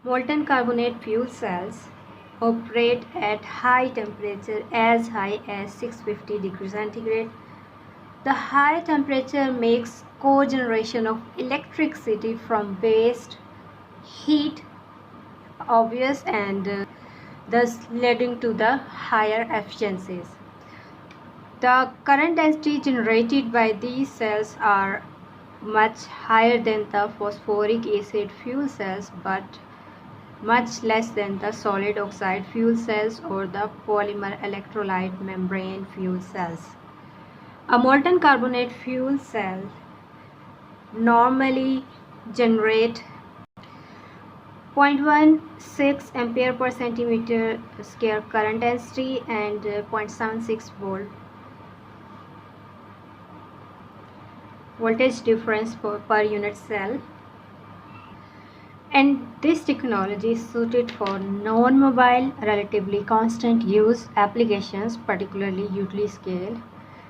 Molten carbonate fuel cells operate at high temperature as high as 650 degrees centigrade. The high temperature makes cogeneration of electricity from waste heat obvious and thus leading to the higher efficiencies. The current density generated by these cells are much higher than the phosphoric acid fuel cells but much less than the solid oxide fuel cells or the polymer electrolyte membrane fuel cells. A molten carbonate fuel cell normally generate 0.16 ampere per centimeter square current density and 0.76 volt voltage difference per unit cell. And this technology is suited for non-mobile, relatively constant use applications, particularly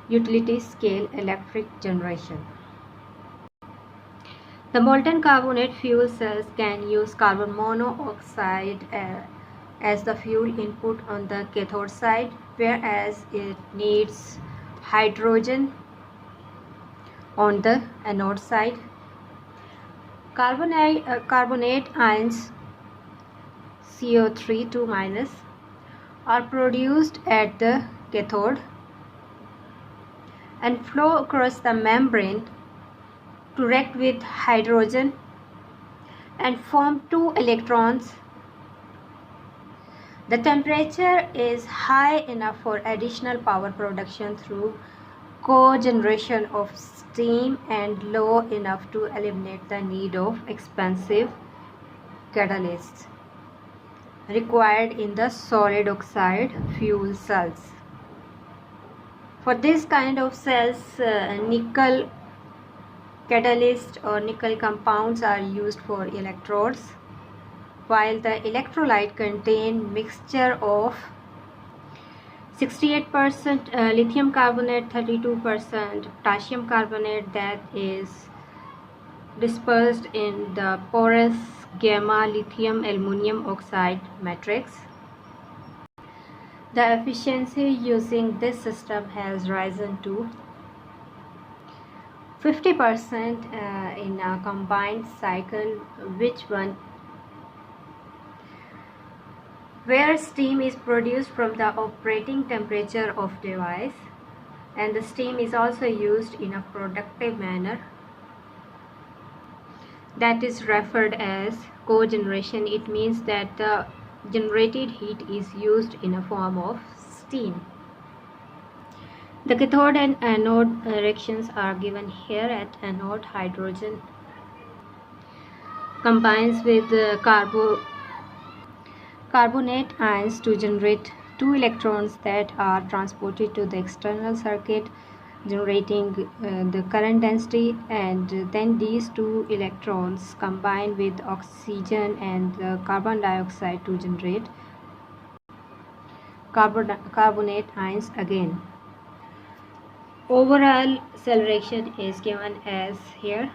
utility scale electric generation. The molten carbonate fuel cells can use carbon monoxide as the fuel input on the cathode side, whereas it needs hydrogen on the anode side. Carbonate ions CO3 2- are produced at the cathode and flow across the membrane to react with hydrogen and form 2 electrons. The temperature is high enough for additional power production through cogeneration of steam and low enough to eliminate the need of expensive catalysts required in the solid oxide fuel cells. For this kind of cells, nickel catalyst or nickel compounds are used for electrodes, while the electrolyte contain mixture of 68% lithium carbonate, 32% potassium carbonate that is dispersed in the porous gamma lithium aluminum oxide matrix. The efficiency using this system has risen to 50% in a combined cycle, where steam is produced from the operating temperature of device, and the steam is also used in a productive manner that is referred as cogeneration. It means that the generated heat is used in a form of steam. The cathode and anode reactions are given here. At anode, hydrogen combines with carbonate ions to generate 2 electrons that are transported to the external circuit, generating the current density, and then these 2 electrons combine with oxygen and carbon dioxide to generate carbonate ions again. Overall cell reaction is given as here.